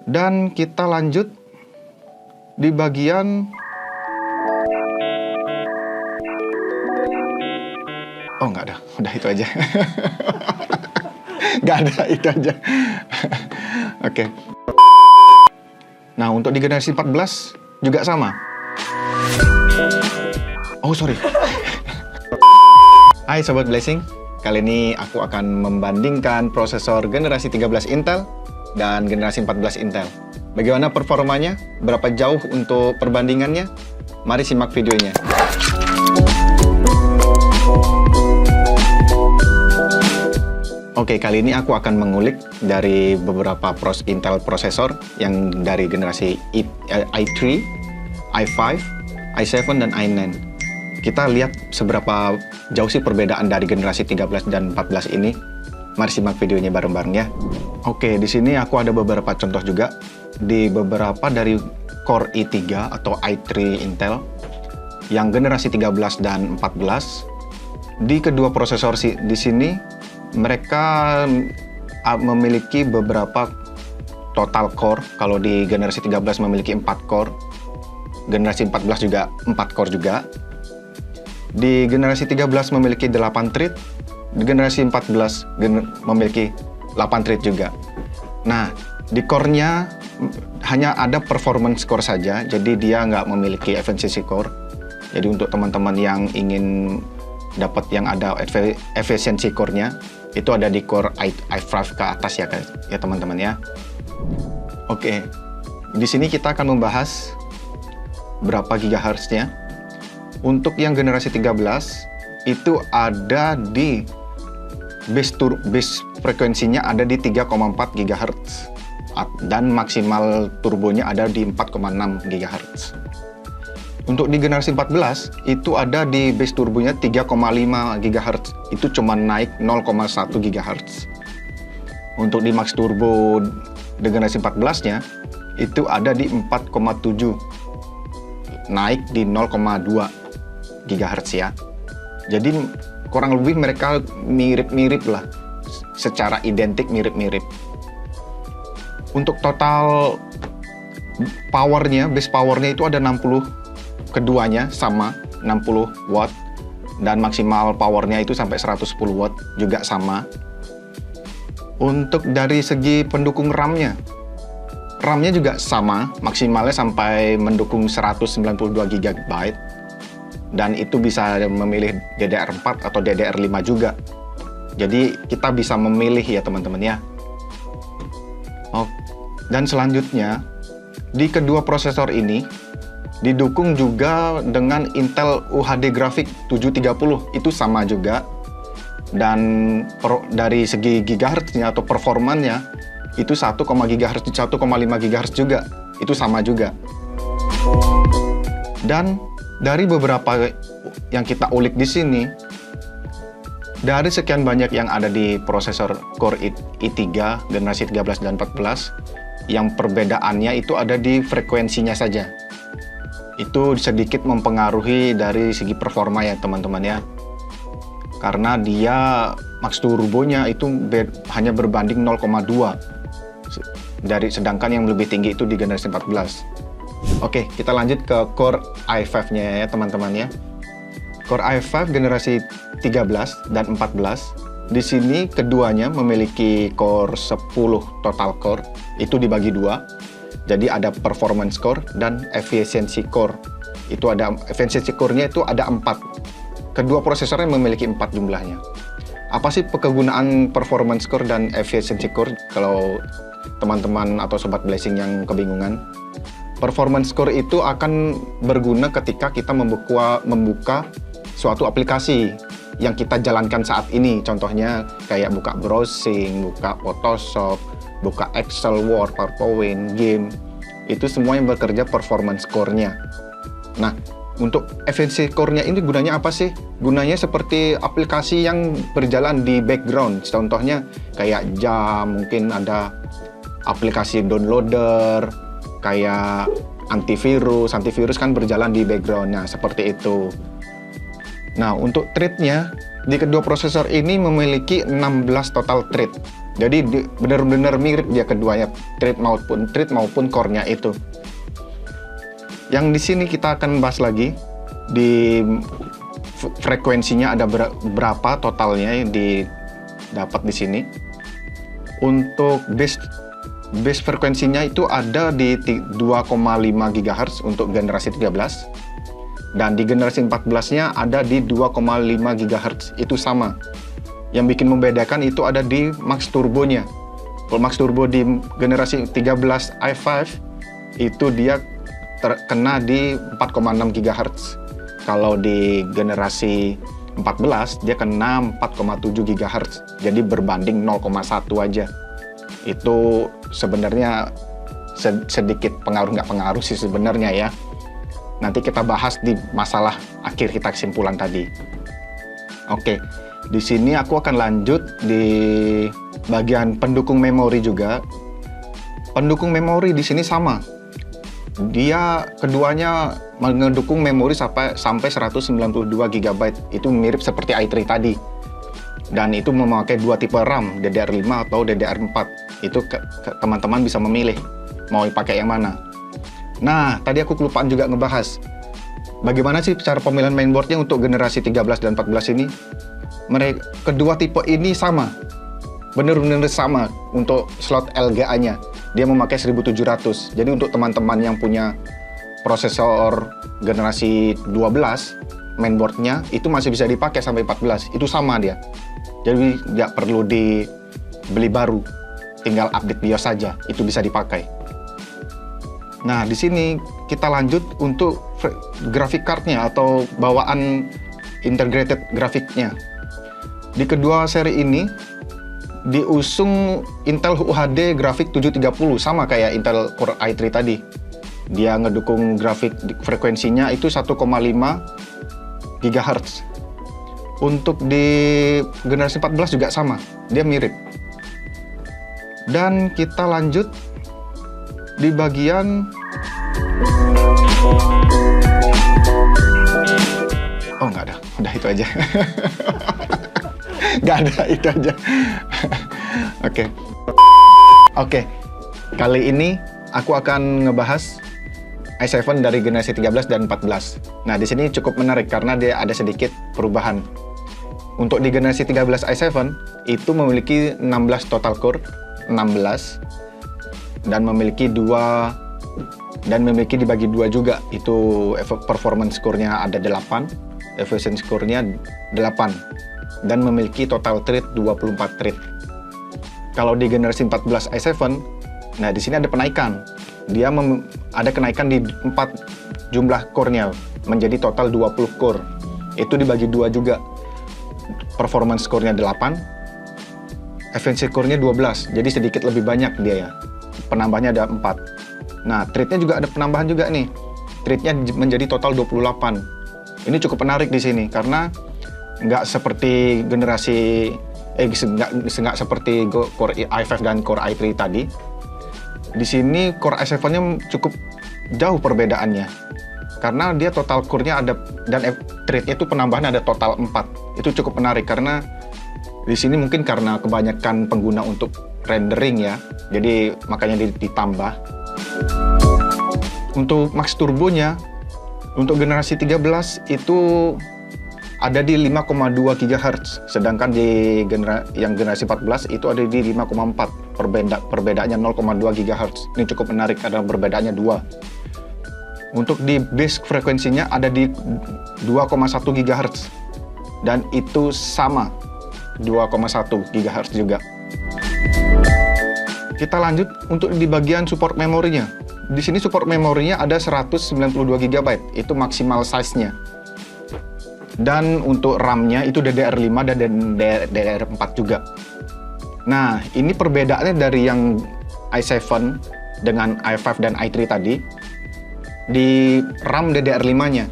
Dan kita lanjut di bagian oh nggak ada, udah itu aja. Nggak ada, itu aja. Oke. Nah, untuk di generasi 14 juga sama. Oh, sorry. Hai Sobat Blessing, kali ini aku akan membandingkan prosesor generasi 13 Intel dan generasi 14 Intel. Bagaimana performanya? Berapa jauh untuk perbandingannya? Mari simak videonya. Oke, kali ini aku akan mengulik dari beberapa Intel prosesor yang dari generasi i3, i5, i7, dan i9. Kita lihat seberapa jauh sih perbedaan dari generasi 13 dan 14 ini. Mari simak videonya bareng-bareng ya. Oke, di sini aku ada beberapa contoh juga di beberapa dari Core i3 atau i3 Intel yang generasi 13 dan 14. Di kedua prosesor di sini mereka memiliki beberapa total core. Kalau di generasi 13 memiliki 4 core, generasi 14 juga 4 core juga. Di generasi 13 memiliki 8 thread, di generasi 14 memiliki 8 thread juga. Nah, di core-nya hanya ada performance core saja, jadi dia nggak memiliki efficiency core. Jadi untuk teman-teman yang ingin dapat yang ada efficiency core-nya, itu ada di core i5 ke atas ya teman-teman ya. Oke, di sini kita akan membahas berapa gigahertz-nya. Untuk yang generasi 13 itu ada di base frekuensinya ada di 3,4 GHz dan maksimal turbonya ada di 4,6 GHz. Untuk di generasi 14 itu ada di base turbonya 3,5 GHz, itu cuma naik 0,1 GHz. Untuk di max turbo di generasi 14-nya itu ada di 4,7, naik di 0,2 GHz ya. Jadi kurang lebih mereka mirip-mirip lah, secara identik mirip-mirip. Untuk total powernya, base powernya itu ada 60, keduanya sama 60 watt, dan maksimal powernya itu sampai 110 watt juga sama. Untuk dari segi pendukung RAM-nya juga sama, maksimalnya sampai mendukung 192 GB, dan itu bisa memilih DDR4 atau DDR5 juga. Jadi kita bisa memilih ya teman-teman ya. Oh, dan selanjutnya di kedua prosesor ini didukung juga dengan Intel UHD Graphics 730, itu sama juga. Dan dari segi gigahertz-nya atau performanya itu 1,5 GHz juga, itu sama juga. Dan dari beberapa yang kita ulik di sini, dari sekian banyak yang ada di prosesor Core i3 generasi 13 dan 14, yang perbedaannya itu ada di frekuensinya saja. Itu sedikit mempengaruhi dari segi performa ya teman-teman ya. Karena dia max turbonya itu hanya berbanding 0,2 sedangkan yang lebih tinggi itu di generasi 14. Oke, kita lanjut ke Core i5-nya ya teman-teman ya. Core i5 generasi 13 dan 14. Di sini keduanya memiliki core 10 total core, itu dibagi dua. Jadi ada performance core dan efficiency core. Itu ada efficiency core-nya itu ada 4. Kedua prosesornya memiliki 4 jumlahnya. Apa sih kegunaan performance core dan efficiency core kalau teman-teman atau Sobat Blessing yang kebingungan? Performance core itu akan berguna ketika kita membuka suatu aplikasi yang kita jalankan saat ini. Contohnya kayak buka browsing, buka Photoshop, buka Excel, Word, PowerPoint, game. Itu semua yang bekerja performance core-nya. Nah, untuk efficiency core-nya ini gunanya apa sih? Gunanya seperti aplikasi yang berjalan di background. Contohnya kayak jam, mungkin ada aplikasi downloader, kayak antivirus kan berjalan di background-nya, seperti itu. Nah, untuk thread-nya, di kedua prosesor ini memiliki 16 total thread. Jadi benar-benar mirip dia keduanya, thread maupun core-nya itu. Yang di sini kita akan bahas lagi di frekuensinya ada berapa totalnya yang didapat di sini. Untuk base frekuensinya itu ada di 2,5 GHz untuk generasi 13. Dan di generasi 14-nya ada di 2,5 GHz, itu sama. Yang bikin membedakan itu ada di max turbonya. Kalau max turbo di generasi 13 i5 itu dia terkena di 4,6 GHz. Kalau di generasi 14 dia kena 4,7 GHz. Jadi berbanding 0,1 aja. Itu sebenarnya sedikit pengaruh nggak pengaruh sih sebenarnya ya. Nanti kita bahas di masalah akhir kita kesimpulan tadi. Oke. Di sini aku akan lanjut di bagian pendukung memori juga. Pendukung memori di sini sama. Dia keduanya mendukung memori sampai 192 GB. Itu mirip seperti i3 tadi. Dan itu memakai dua tipe RAM, DDR5 atau DDR4. Itu teman-teman bisa memilih mau pakai yang mana. Nah, tadi aku kelupaan juga ngebahas bagaimana sih cara pemilihan mainboardnya untuk generasi 13 dan 14 ini. Kedua tipe ini sama, bener-bener sama untuk slot LGA-nya. Dia memakai 1700. Jadi untuk teman-teman yang punya prosesor generasi 12, mainboardnya itu masih bisa dipakai sampai 14. Itu sama dia. Jadi nggak perlu dibeli baru, tinggal update BIOS saja, itu bisa dipakai. Nah, di sini kita lanjut untuk graphic card-nya atau bawaan integrated grafiknya. Di kedua seri ini diusung Intel UHD Grafik 730, sama kayak Intel Core i3 tadi. Dia ngedukung grafik frekuensinya itu 1,5 GHz. Untuk di generasi 14 juga sama, dia mirip. Dan kita lanjut di bagian nggak ada, udah itu aja. Nggak ada, itu aja. Oke. Kali ini aku akan ngebahas i7 dari generasi 13 dan 14. Nah, di sini cukup menarik karena dia ada sedikit perubahan. Untuk di generasi 13 i7 itu memiliki 16 total core, 16, dan memiliki dibagi dua juga. Itu performance score-nya ada 8, efficiency score-nya 8. Dan memiliki total thread 24 thread. Kalau di generasi 14 i7, nah di sini ada penaikan. Dia ada kenaikan di 4 jumlah core-nya menjadi total 20 core. Itu dibagi dua juga. Performance score-nya 8, efficiency score-nya 12. Jadi sedikit lebih banyak dia ya. Penambahnya ada 4. Nah, thread-nya juga ada penambahan juga nih. Thread-nya menjadi total 28. Ini cukup menarik di sini karena nggak seperti nggak seperti Core i5 dan Core i3 tadi. Di sini Core i7-nya cukup jauh perbedaannya. Karena dia total core-nya ada dan thread-nya itu penambahan ada total 4. Itu cukup menarik karena di sini mungkin karena kebanyakan pengguna untuk rendering ya. Jadi makanya ditambah. Untuk max turbonya untuk generasi 13 itu ada di 5,2 GHz, sedangkan di generasi 14 itu ada di 5,4. Perbedaannya 0,2 GHz. Ini cukup menarik karena perbedaannya 2. Untuk di base frekuensinya ada di 2,1 GHz. Dan itu sama 2,1 GHz juga. Kita lanjut untuk di bagian support memorinya. Di sini support memorinya ada 192 GB, itu maksimal size-nya. Dan untuk RAM-nya itu DDR5 dan DDR4 juga. Nah, ini perbedaannya dari yang i7 dengan i5 dan i3 tadi. Di RAM DDR5-nya.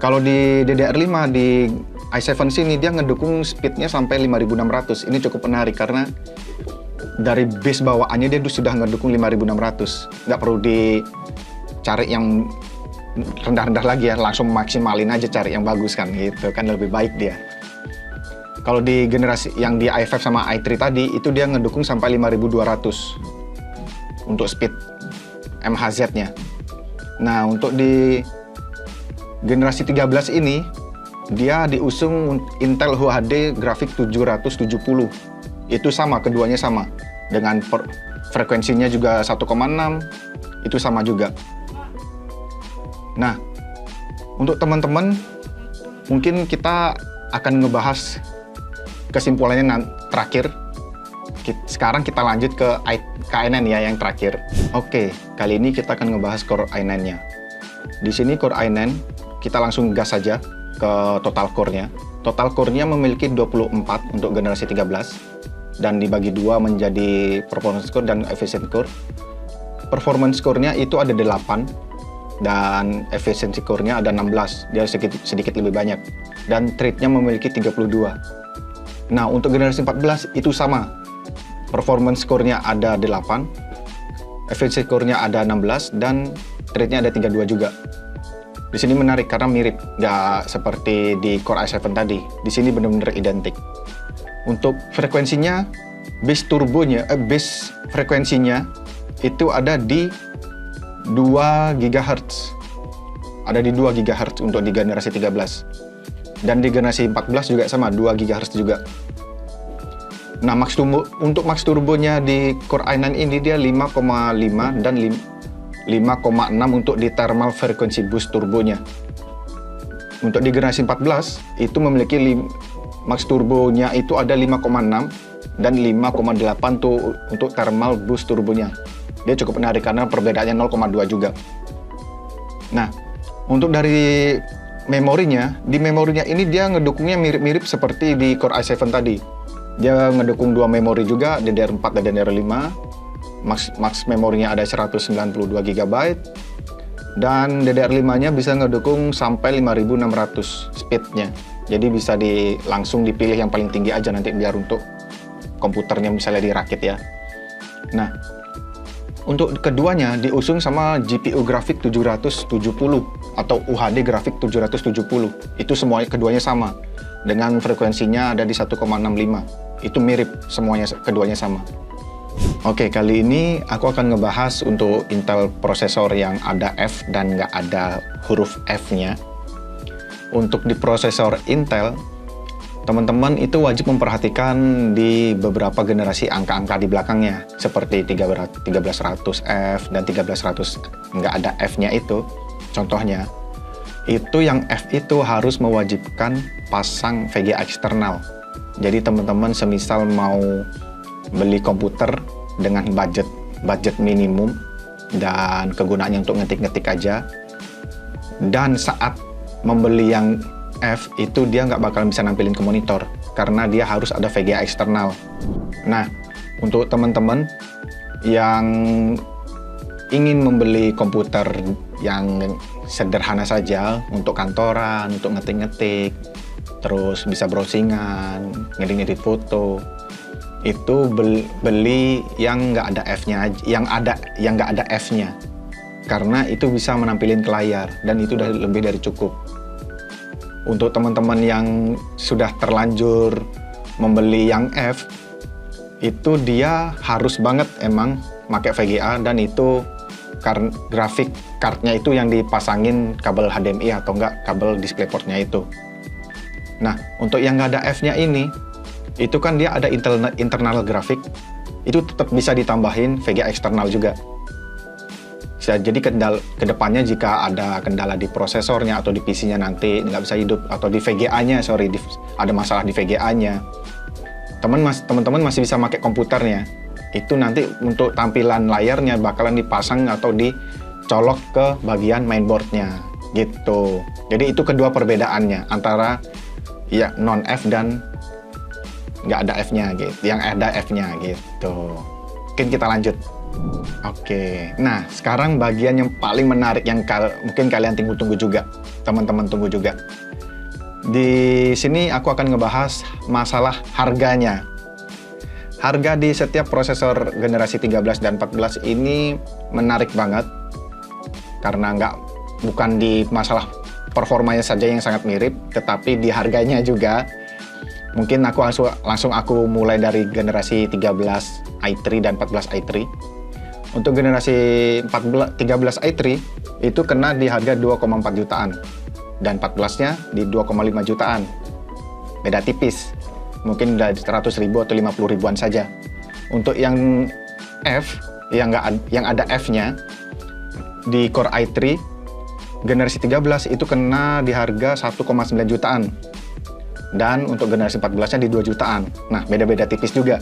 Kalau di DDR5 di i7 sini dia ngedukung speed-nya sampai 5600. Ini cukup menarik karena dari base bawaannya dia sudah ngedukung 5600. Nggak perlu dicari yang rendah-rendah lagi ya, langsung maksimalin aja, cari yang bagus kan gitu kan, lebih baik dia. Kalau di generasi yang di i5 sama i3 tadi, itu dia ngedukung sampai 5200 untuk speed MHz-nya. Nah, untuk di generasi 13 ini, dia diusung Intel HD Grafik 770. Itu sama, keduanya sama. Dengan frekuensinya juga 1,6, itu sama juga. Nah, untuk teman-teman, mungkin kita akan ngebahas kesimpulannya terakhir. Sekarang kita lanjut ke i9 ya, yang terakhir. Oke, kali ini kita akan ngebahas Core i9-nya. Di sini Core i9, kita langsung gas saja ke total core-nya. Total core-nya memiliki 24 untuk generasi 13, dan dibagi dua menjadi performance core dan efficient core. Performance core-nya itu ada 8, dan efficiency core-nya ada 16, dia sedikit lebih banyak. Dan thread-nya memiliki 32. Nah, untuk generasi 14 itu sama. Performance core-nya ada 8, efficiency core-nya ada 16, dan thread-nya ada 32 juga. Di sini menarik karena mirip, nggak seperti di Core i7 tadi. Di sini benar-benar identik. Untuk frekuensinya, base frekuensinya itu ada di 2 GHz. Ada di 2 GHz untuk di generasi 13. Dan di generasi 14 juga sama, 2 GHz juga. Nah, untuk max turbonya di Core i9 ini dia 5,5 dan 5,6 untuk di thermal frequency boost turbonya. Untuk di generasi 14 itu memiliki max turbonya itu ada 5,6 dan 5,8 tuh untuk thermal boost turbonya. Dia cukup menarik karena perbedaannya 0,2 juga. Nah, untuk dari memorinya, di memorinya ini dia ngedukungnya mirip-mirip seperti di Core i7 tadi. Dia ngedukung 2 memori juga, DDR4 dan DDR5. Max memorinya ada 192 GB, dan DDR5-nya bisa ngedukung sampai 5600 speednya. Jadi bisa langsung dipilih yang paling tinggi aja nanti biar untuk komputernya misalnya dirakit ya. Nah, untuk keduanya diusung sama GPU Grafik 770 atau UHD Grafik 770. Itu keduanya sama. Dengan frekuensinya ada di 1,65. Itu mirip, keduanya sama. Oke, kali ini aku akan ngebahas untuk Intel prosesor yang ada F dan nggak ada huruf F-nya. Untuk di prosesor Intel, teman-teman itu wajib memperhatikan di beberapa generasi angka-angka di belakangnya, seperti 1300F dan 1300 nggak ada F-nya itu. Contohnya, itu yang F itu harus mewajibkan pasang VGA eksternal. Jadi teman-teman semisal mau beli komputer dengan budget minimum dan kegunaannya untuk ngetik-ngetik aja, dan saat membeli yang F itu dia nggak bakalan bisa nampilin ke monitor karena dia harus ada VGA eksternal. Nah, untuk teman-teman yang ingin membeli komputer yang sederhana saja untuk kantoran, untuk ngetik-ngetik, terus bisa browsingan, ngedit-ngedit foto, itu beli yang nggak ada F-nya, yang nggak ada F-nya, karena itu bisa menampilin ke layar dan itu udah lebih dari cukup. Untuk teman-teman yang sudah terlanjur membeli yang F, itu dia harus banget emang pakai VGA, dan itu grafik cardnya itu yang dipasangin kabel HDMI atau enggak kabel DisplayPort-nya itu. Nah, untuk yang nggak ada F-nya ini, itu kan dia ada internal grafik, itu tetap bisa ditambahin VGA eksternal juga. Jadi kedepannya jika ada kendala di prosesornya atau di PC-nya nanti nggak bisa hidup, atau di VGA-nya, ada masalah di VGA-nya, teman-teman masih bisa pakai komputernya. Itu nanti untuk tampilan layarnya bakalan dipasang atau dicolok ke bagian mainboard-nya gitu. Jadi itu kedua perbedaannya antara ya non F dan nggak ada F-nya gitu, yang ada F-nya gitu. Mungkin kita lanjut. Oke, nah sekarang bagian yang paling menarik yang mungkin kalian tunggu-tunggu juga, teman-teman tunggu juga. Di sini aku akan ngebahas masalah harganya. Harga di setiap prosesor generasi 13 dan 14 ini menarik banget, karena bukan di masalah performanya saja yang sangat mirip, tetapi di harganya juga. Mungkin aku langsung aku mulai dari generasi 13 i3 dan 14 i3. Untuk generasi 13 i3 itu kena di harga 2,4 jutaan. Dan 14-nya di 2,5 jutaan. Beda tipis. Mungkin udah 100 ribu atau 50 ribuan saja. Untuk yang F, yang ada F-nya, di Core i3, generasi 13 itu kena di harga 1,9 jutaan. Dan untuk generasi 14-nya di 2 jutaan. Nah, beda-beda tipis juga.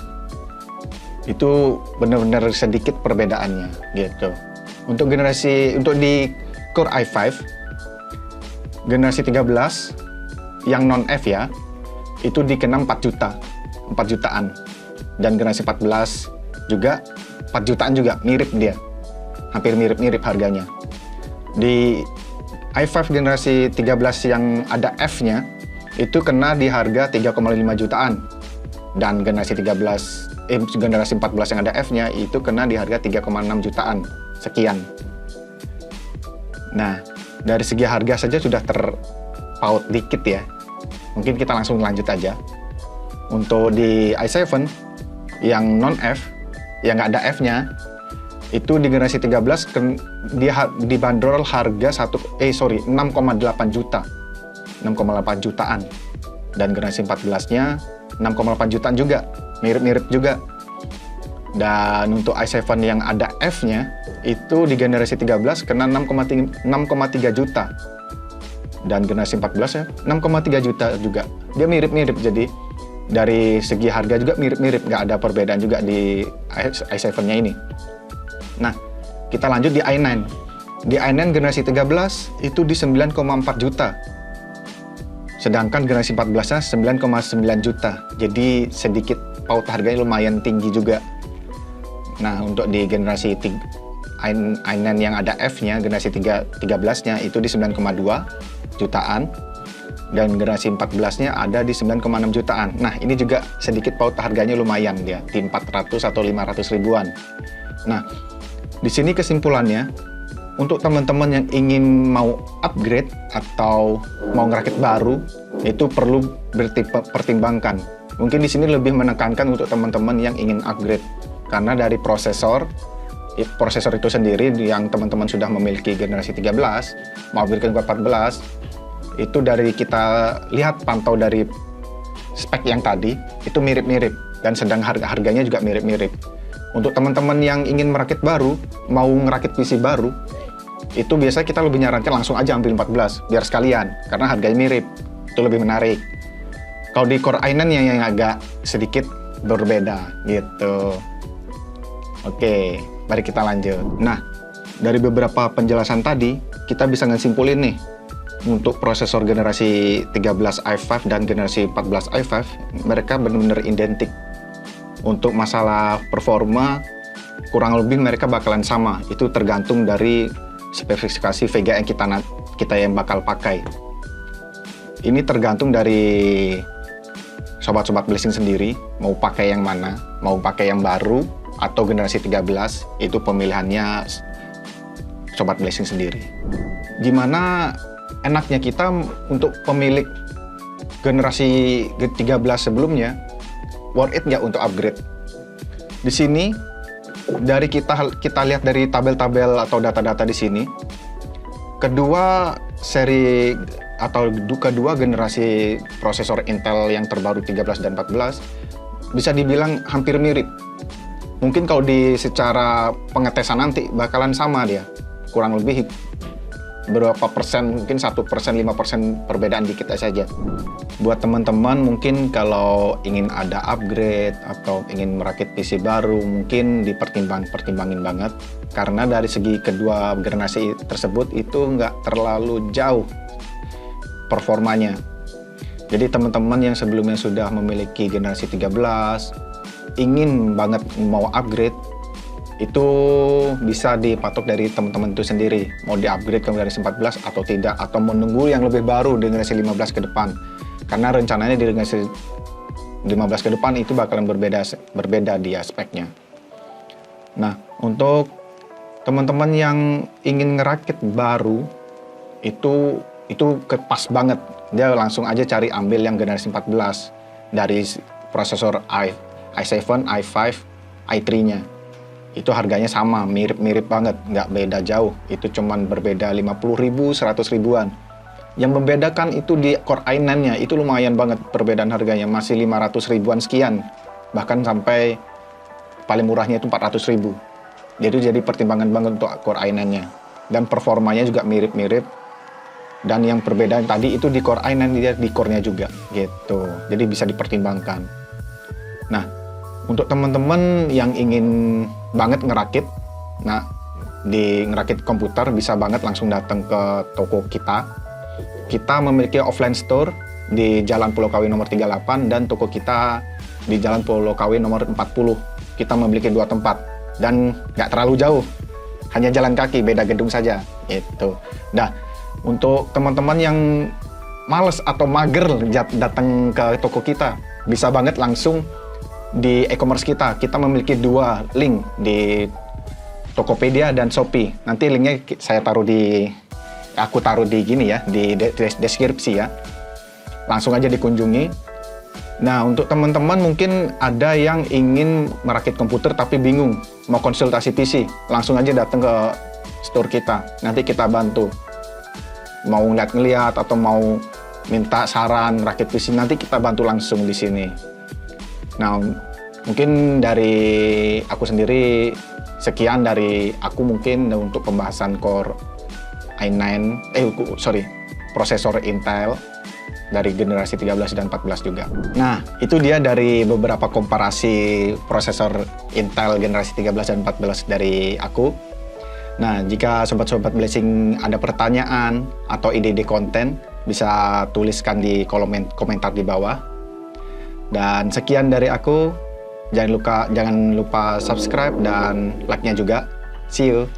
Itu benar-benar sedikit perbedaannya, gitu. Untuk di Core i5, generasi 13, yang non-F ya, itu dikena 4 jutaan. Dan generasi 14 juga 4 jutaan juga, mirip dia. Hampir mirip-mirip harganya. Di i5 generasi 13 yang ada F-nya, itu kena di harga 3,5 jutaan. Dan generasi 14 yang ada F-nya, itu kena di harga 3,6 jutaan. Sekian. Nah, dari segi harga saja sudah terpaut dikit ya. Mungkin kita langsung lanjut aja. Untuk di i7, yang non-F, yang nggak ada F-nya, itu di generasi 13 dia dibanderol harga 6,8 juta. 6,8 jutaan. Dan generasi 14-nya 6,8 jutaan juga. Mirip-mirip juga. Dan untuk i7 yang ada F-nya, itu di generasi 13 kena 6,3 juta. Dan generasi 14-nya 6,3 juta juga. Dia mirip-mirip, jadi dari segi harga juga mirip-mirip, nggak ada perbedaan juga di i7-nya ini. Nah, kita lanjut di i9. Di i9 generasi 13 itu di 9,4 juta. Sedangkan generasi 14-nya 9,9 juta. Jadi sedikit paut harganya lumayan tinggi juga. Nah, untuk di generasi i9 yang ada F-nya, generasi 13-nya itu di 9,2 jutaan. Dan generasi 14-nya ada di 9,6 jutaan. Nah, ini juga sedikit paut harganya lumayan dia, di 400 atau 500 ribuan. Nah, di sini kesimpulannya, untuk teman-teman yang ingin mau upgrade atau mau ngerakit baru, itu perlu pertimbangkan. Mungkin di sini lebih menekankan untuk teman-teman yang ingin upgrade. Karena dari prosesor itu sendiri yang teman-teman sudah memiliki generasi 13, mau upgrade ke 14, itu dari kita lihat pantau dari spek yang tadi, itu mirip-mirip. Dan sedang harganya juga mirip-mirip. Untuk teman-teman yang ingin merakit baru, mau ngerakit PC baru, itu biasanya kita lebih nyarankan langsung aja ambil 14, biar sekalian, karena harganya mirip, itu lebih menarik. Kalau di Core i9 yang agak sedikit berbeda, gitu. Oke, mari kita lanjut. Nah, dari beberapa penjelasan tadi, kita bisa ngesimpulin nih, untuk prosesor generasi 13 i5 dan generasi 14 i5, mereka benar-benar identik. Untuk masalah performa, kurang lebih mereka bakalan sama, itu tergantung dari spesifikasi VGA yang kita yang bakal pakai. Ini tergantung dari sobat-sobat blessing sendiri, mau pakai yang mana, mau pakai yang baru atau generasi 13, itu pemilihannya sobat blessing sendiri. Gimana enaknya kita untuk pemilik generasi 13 sebelumnya, worth it nggak untuk upgrade? Di sini dari kita lihat dari tabel-tabel atau data-data di sini, kedua generasi prosesor Intel yang terbaru 13 dan 14 bisa dibilang hampir mirip. Mungkin kalau secara pengetesan nanti bakalan sama dia, kurang lebih berapa persen, mungkin 1%, 5% perbedaan dikit saja. Buat teman-teman mungkin kalau ingin ada upgrade atau ingin merakit PC baru, mungkin dipertimbangin banget. Karena dari segi kedua generasi tersebut itu nggak terlalu jauh performanya. Jadi teman-teman yang sebelumnya sudah memiliki generasi 13, ingin banget mau upgrade, itu bisa dipatok dari teman-teman itu sendiri, mau di-upgrade ke generasi 14 atau tidak, atau menunggu yang lebih baru di generasi 15 ke depan. Karena rencananya di generasi 15 ke depan itu bakalan berbeda di aspeknya. Nah, untuk teman-teman yang ingin ngerakit baru, itu pas banget. Dia langsung aja cari ambil yang generasi 14. dari prosesor i7, i5, i3-nya. Itu harganya sama, mirip-mirip banget, nggak beda jauh. Itu cuman berbeda 50.000, 100 ribuan. Yang membedakan itu di Core i9-nya, itu lumayan banget perbedaan harganya, masih 500 ribuan sekian. Bahkan sampai paling murahnya itu 400 ribu. Jadi pertimbangan banget untuk Core i9-nya. Dan performanya juga mirip-mirip. Dan yang perbedaan tadi itu di Core i9, dia di core-nya juga gitu. Jadi bisa dipertimbangkan. Nah, untuk teman-teman yang ingin banget ngerakit, nah di ngerakit komputer bisa banget langsung datang ke toko kita. Kita memiliki offline store di Jalan Pulau Kawi nomor 38 dan toko kita di Jalan Pulau Kawi nomor 40. Kita memiliki 2 tempat dan nggak terlalu jauh, hanya jalan kaki, beda gedung saja gitu. Nah, untuk teman-teman yang males atau mager datang ke toko kita, bisa banget langsung di e-commerce kita. Kita memiliki 2 link di Tokopedia dan Shopee. Nanti linknya aku taruh di gini ya, di deskripsi ya. Langsung aja dikunjungi. Nah, untuk teman-teman mungkin ada yang ingin merakit komputer tapi bingung mau konsultasi PC, langsung aja datang ke store kita. Nanti kita bantu. Mau ngeliat atau mau minta saran rakit PC, nanti kita bantu langsung di sini. Nah, mungkin dari aku sendiri sekian dari aku mungkin untuk pembahasan Core prosesor Intel dari generasi 13 dan 14 juga. Nah, itu dia dari beberapa komparasi prosesor Intel generasi 13 dan 14 dari aku. Nah, jika sobat-sobat Blessing ada pertanyaan atau ide-ide konten, bisa tuliskan di kolom komentar di bawah. Dan sekian dari aku. Jangan lupa subscribe dan like-nya juga. See you.